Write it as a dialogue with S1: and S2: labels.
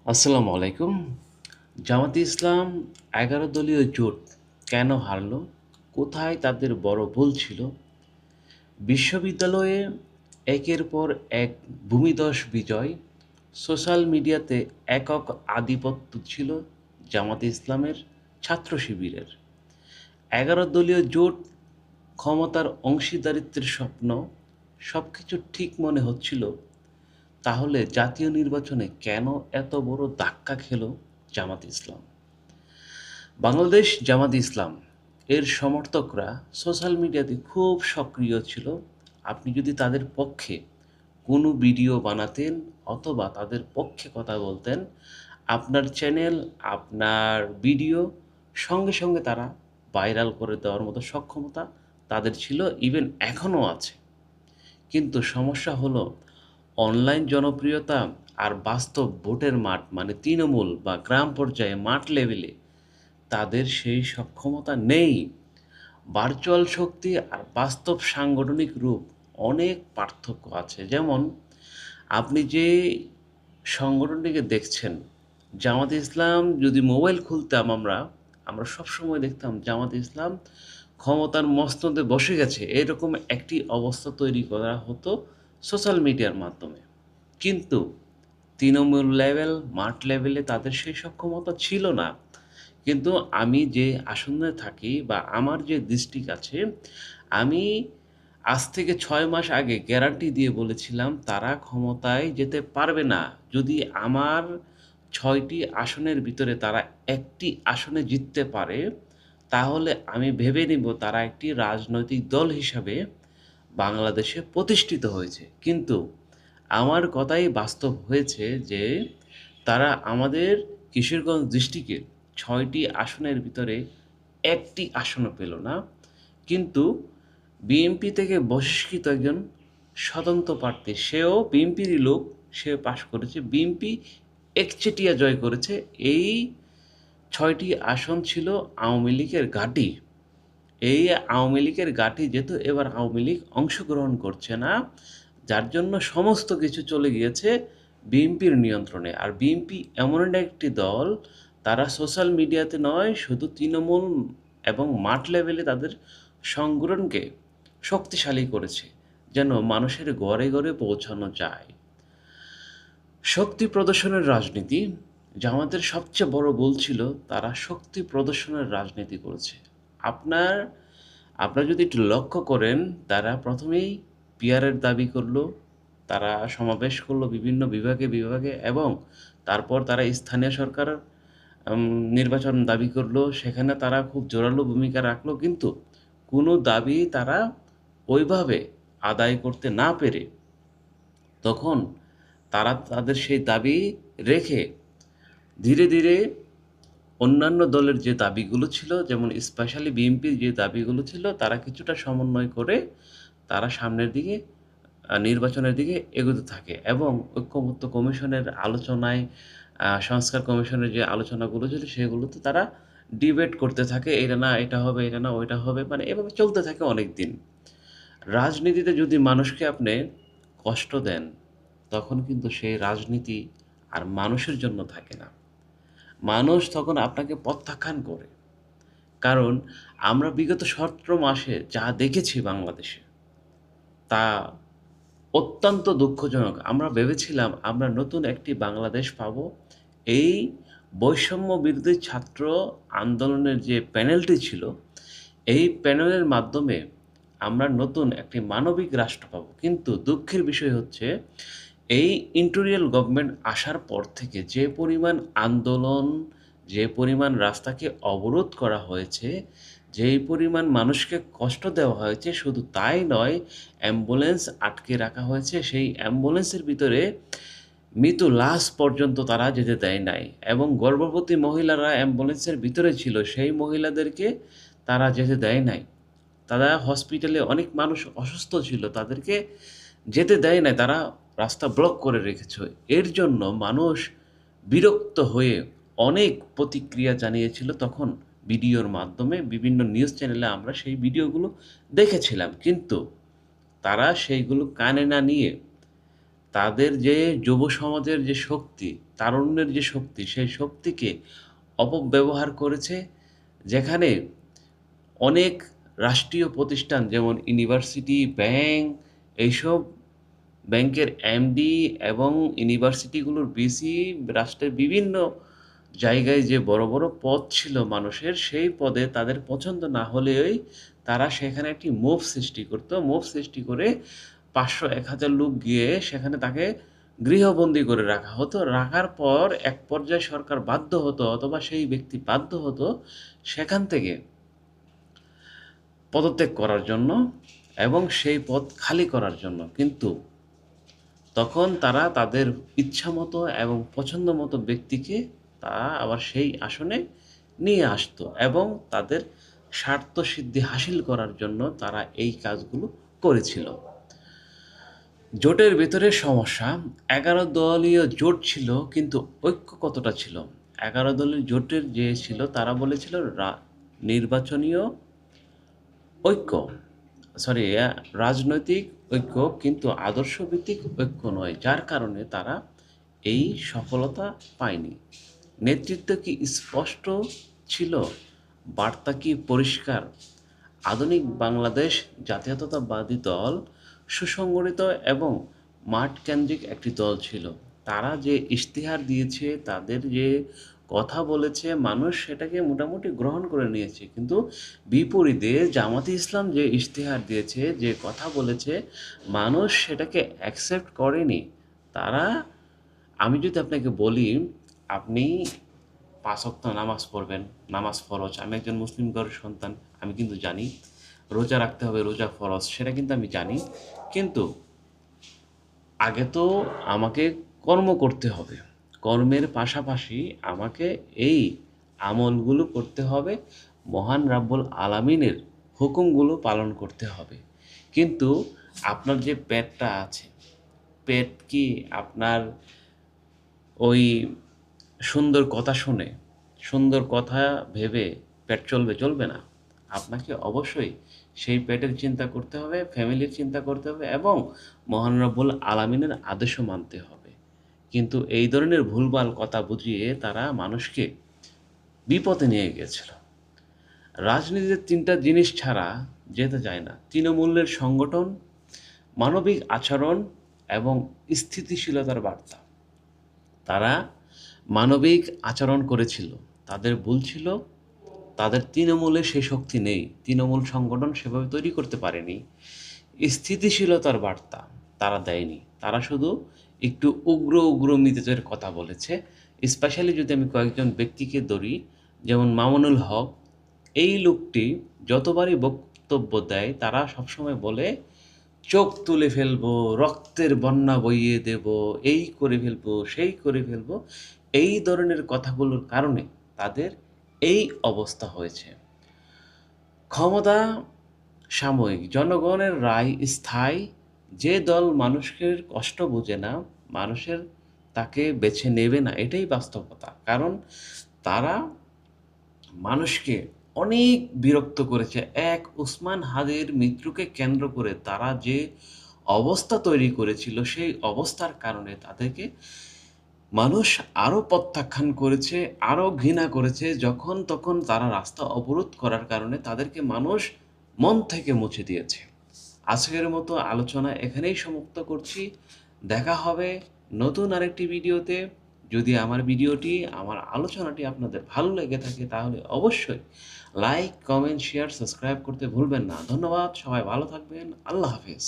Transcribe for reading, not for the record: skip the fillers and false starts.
S1: আসসালামু আলাইকুম। জামাতে ইসলাম ১১ দলীয় জোট কেন হারল? কোথায় তাদের বড় ভুল ছিল? বিশ্ববিদ্যালয়ে একের পর এক ভূমিধস বিজয়, সোশ্যাল মিডিয়াতে একক আধিপত্য ছিল জামাতে ইসলামের, ছাত্র শিবিরের। ১১ দলীয় জোট, ক্ষমতার অংশীদারিত্বের স্বপ্ন, সবকিছু ঠিক মনে হচ্ছিল। তাহলে জাতীয় নির্বাচনে কেন এত বড় ধাক্কা খেল জামাতে ইসলাম? বাংলাদেশ জামাত ইসলাম এর সমর্থকরা সোশ্যাল মিডিয়াতে খুব সক্রিয় ছিল। আপনি যদি তাদের পক্ষে কোনো ভিডিও বানাতেন অথবা তাদের পক্ষে কথা বলতেন, আপনার চ্যানেল, আপনার ভিডিও সঙ্গে সঙ্গে তারা ভাইরাল করে দেওয়ার মতো সক্ষমতা তাদের ছিল, ইভেন এখনও আছে। কিন্তু সমস্যা হলো অনলাইন জনপ্রিয়তা আর বাস্তব ভোটের মাঠ মানে তৃণমূল বা গ্রাম পর্যায়ে মাঠ লেভেলে তাদের সেই সক্ষমতা নেই। ভার্চুয়াল শক্তি আর বাস্তব সাংগঠনিক রূপ অনেক পার্থক্য আছে। যেমন আপনি যে সংগঠনটিকে দেখছেন, জামাতে ইসলাম, যদি মোবাইল খুলতাম আমরা সবসময় দেখতাম জামাতে ইসলাম ক্ষমতার মসনদে বসে গেছে, এরকম একটি অবস্থা তৈরি করা হতো সোশ্যাল মিডিয়ার মাধ্যমে। কিন্তু তৃণমূল লেভেল, মাঠ লেভেলে তাদের সেই সক্ষমতা ছিল না। কিন্তু আমি যে আসনে থাকি বা আমার যে ডিস্ট্রিক্ট আছে, আমি আজ থেকে ৬ মাস আগে গ্যারান্টি দিয়ে বলেছিলাম তারা ক্ষমতায় যেতে পারবে না। যদি আমার ৬টি আসনের ভিতরে তারা একটি আসনে জিততে পারে, তাহলে আমি ভেবে নিব তারা একটি রাজনৈতিক দল হিসাবে বাংলাদেশে প্রতিষ্ঠিত হয়েছে। কিন্তু আমার কথাই বাস্তব হয়েছে যে তারা আমাদের কিশোরগঞ্জ ডিস্ট্রিক্টের ৬টি আসনের ভিতরে একটি আসনও পেল না। কিন্তু বিএনপি থেকে বহিষ্কৃত একজন স্বতন্ত্র প্রার্থী, সেও বিএনপিরই লোক, সে পাশ করেছে। বিএনপি একচেটিয়া জয় করেছে। এই ৬টি আসন ছিল আওয়ামী লীগের ঘাঁটি। এই আওয়ামী লীগের ঘাঁটি যেহেতু এবার আওয়ামী লীগ অংশগ্রহণ করছে না, যার জন্য সমস্ত কিছু চলে গিয়েছে বিএনপির নিয়ন্ত্রণে। আর বিএনপি এমন একটি দল, তারা সোশ্যাল মিডিয়াতে নয়, শুধু তৃণমূল এবং মাঠ লেভেলে তাদের সংগঠনকে শক্তিশালী করেছে, যেন মানুষের ঘরে ঘরে পৌঁছানো যায়। শক্তি প্রদর্শনের রাজনীতি, জামাতের সবচেয়ে বড় ভুল ছিল তারা শক্তি প্রদর্শনের রাজনীতি করেছে। আপনার আপনারা যদি একটু লক্ষ্য করেন, তারা প্রথমেই পিআরের দাবি করলো, তারা সমাবেশ করলো বিভিন্ন বিভাগে বিভাগে, এবং তারপর তারা স্থানীয় সরকার নির্বাচন দাবি করলো। সেখানে তারা খুব জোরালো ভূমিকা রাখলো, কিন্তু কোনো দাবি তারা ওইভাবে আদায় করতে না পেরে তখন তারা তাদের সেই দাবি রেখে ধীরে ধীরে অন্যান্য দলের যে দাবিগুলো ছিল, যেমন স্পেশালি বিএনপির যে দাবিগুলো ছিল, তারা কিছুটা সমন্বয় করে তারা সামনের দিকে নির্বাচনের দিকে এগোতে থাকে। এবং ঐক্যমত্য কমিশনের আলোচনায়, সংস্কার কমিশনের যে আলোচনাগুলো ছিল সেগুলোতে তারা ডিবেট করতে থাকে, এটা না এটা হবে, এটা না ওইটা হবে, মানে এভাবে চলতে থাকে অনেক দিন। রাজনীতিতে যদি মানুষকে আপনি কষ্ট দেন, তখন কিন্তু সেই রাজনীতি আর মানুষের জন্য থাকে না। মানুষ তখন আপনাকে প্রত্যাখ্যান করে। কারণ আমরা বিগত ১৭ মাসে যা দেখেছি বাংলাদেশে, তা অত্যন্ত দুঃখজনক। আমরা ভেবেছিলাম আমরা নতুন একটি বাংলাদেশ পাবো। এই বৈষম্য বিরোধী ছাত্র আন্দোলনের যে প্যানেলটি ছিল, এই প্যানেলের মাধ্যমে আমরা নতুন একটি মানবিক রাষ্ট্র পাবো। কিন্তু দুঃখের বিষয় হচ্ছে, এই ইন্টেরিয়র গভর্নমেন্ট আসার পর থেকে যে পরিমাণ আন্দোলন, যে পরিমাণ রাস্তাকে অবরোধ করা হয়েছে, যেই পরিমাণ মানুষকে কষ্ট দেওয়া হয়েছে, শুধু তাই নয়, অ্যাম্বুলেন্স আটকে রাখা হয়েছে। সেই অ্যাম্বুলেন্সের ভিতরে মৃত লাশ পর্যন্ত তারা যেতে দেয় নাই, এবং গর্ভবতী মহিলারা অ্যাম্বুলেন্সের ভিতরে ছিল, সেই মহিলাদেরকে তারা যেতে দেয় নাই। তারা হসপিটালে, অনেক মানুষ অসুস্থ ছিল, তাদেরকে যেতে দেয় নাই, তারা রাস্তা ব্লক করে রেখেছে। এর জন্য মানুষ বিরক্ত হয়ে অনেক প্রতিক্রিয়া জানিয়েছিল। তখন ভিডিওর মাধ্যমে বিভিন্ন নিউজ চ্যানেলে আমরা সেই ভিডিওগুলো দেখেছিলাম। কিন্তু তারা সেইগুলো কানে না নিয়ে তাদের যে যুব সমাজের যে শক্তি, তারুণ্যের যে শক্তি, সেই শক্তিকে অপব্যবহার করেছে। যেখানে অনেক রাষ্ট্রীয় প্রতিষ্ঠান যেমন ইউনিভার্সিটি, ব্যাংক, এইসব ব্যাংকের এমডি এবং ইউনিভার্সিটিগুলোর ভিসি, রাষ্ট্রের বিভিন্ন জায়গায় যে বড় বড় পদ ছিল মানুষের, সেই পদে তাদের পছন্দ না হলেই তারা সেখানে একটি মুভ সৃষ্টি করতো। মুভ সৃষ্টি করে ৫০০-১,০০০ লোক গিয়ে সেখানে তাকে গৃহবন্দী করে রাখা হতো। রাখার পর এক পর্যায়ে সরকার বাধ্য হতো অথবা সেই ব্যক্তি বাধ্য হতো সেখান থেকে পদত্যাগ করার জন্য এবং সেই পদ খালি করার জন্য। কিন্তু তখন তারা তাদের ইচ্ছামতো এবং পছন্দমতো ব্যক্তিকে তারা আবার সেই আসনে নিয়ে আসতো এবং তাদের স্বার্থসিদ্ধি হাসিল করার জন্য তারা এই কাজগুলো করেছিল। জোটের ভেতরে সমস্যা, ১১ দলীয় জোট ছিল কিন্তু ঐক্য কতটা ছিল? ১১ দলীয় জোটের যে ছিল তারা বলেছিল নির্বাচনীয় ঐক্য, সরি রাজনৈতিক ঐক্য কিন্তু আদর্শভিত্তিক ঐক্য নয়, যার কারণে তারা এই সফলতা পায়নি। নেতৃত্ব কি স্পষ্ট ছিল? বার্তা কি পরিষ্কার? আধুনিক বাংলাদেশ জাতীয়তাবাদী দল সুসংগঠিত এবং মাঠকেন্দ্রিক একটি দল ছিল। তারা যে ইশতেহার দিয়েছে, তাদের যে কথা বলেছে, মানুষ সেটাকে মোটামুটি গ্রহণ করে নিয়েছে। কিন্তু বিপরীতে জামাতে ইসলাম যে ইশতেহার দিয়েছে, যে কথা বলেছে, মানুষ সেটাকে অ্যাকসেপ্ট করেনি। তারা, আমি যদি আপনাকে বলি, আপনি ৫ ওয়াক্ত নামাজ পড়বেন, নামাজ ফরজ। আমি একজন মুসলিম ঘরের সন্তান, আমি কিন্তু জানি রোজা রাখতে হবে, রোজা ফরজ, সেটা কিন্তু আমি জানি। কিন্তু আগে তো আমাকে কর্ম করতে হবে। কর্মের পাশাপাশি আমাকে এই আমলগুলো করতে হবে, মহান রাব্বুল আলামিনের হুকুমগুলো পালন করতে হবে। কিন্তু আপনার যে পেটটা আছে, পেট কি আপনার ওই সুন্দর কথা শুনে, সুন্দর কথা ভেবে পেট চলবে? চলবে না। আপনাকে অবশ্যই সেই পেটের চিন্তা করতে হবে, ফ্যামিলির চিন্তা করতে হবে এবং মহান রব্বুল আলামিনের আদেশও মানতে হবে। কিন্তু এই ধরনের ভুলভাল কথা বুঝিয়ে তারা মানুষকে বিপথে নিয়ে গিয়েছিল। রাজনীতিতে ৩টা জিনিস ছাড়া যেতে চায় না: তৃণমূলের সংগঠন, মানবিক আচরণ এবং স্থিতিশীলতার বার্তা। তারা মানবিক আচরণ করেছিল, তাদের ভুল ছিল, তাদের তৃণমূলে সেই শক্তি নেই, তৃণমূল সংগঠন সেভাবে তৈরি করতে পারেনি। স্থিতিশীলতার বার্তা তারা দেয়নি, তারা শুধু একটু উগ্র উগ্র মেজাজের কথা বলেছে। স্পেশালি যদি আমি কয়েকজন ব্যক্তিকে ধরি, যেমন মামুনুল হক, এই লোকটি যতবারই বক্তব্য দেয় তারা সবসময় বলে চোখ তুলে ফেলবো, রক্তের বন্যা বইয়ে দেব, এই করে ফেলবো, সেই করে ফেলবো। এই ধরনের কথাগুলোর কারণে তাদের এই অবস্থা হয়েছে। ক্ষমতা সাময়িক, জনগণের রায় স্থায়ী। যে দল মানুষের কষ্ট বোঝে না, মানুষের তাকে বেছে নেবে না, এটাই বাস্তবতা। কারণ তারা মানুষকে অনেক বিরক্ত করেছে। এক উসমান হাদির মৃত্যুকে কেন্দ্র করে তারা যে অবস্থা তৈরি করেছিল, সেই অবস্থার কারণে তাদেরকে মানুষ আরও প্রত্যাখ্যান করেছে, আরও ঘৃণা করেছে। যখন তখন তারা রাস্তা অবরোধ করার কারণে তাদেরকে মানুষ মন থেকে মুছে দিয়েছে। আজকের মতো আলোচনা এখানেই সমাপ্ত করছি। দেখা হবে নতুন আরেকটি ভিডিওতে। যদি আমার ভিডিওটি, আমার আলোচনাটি আপনাদের ভালো লেগে থাকে তাহলে অবশ্যই লাইক, কমেন্ট, শেয়ার, সাবস্ক্রাইব করতে ভুলবেন না। ধন্যবাদ, সবাই ভালো থাকবেন। আল্লাহ হাফেজ।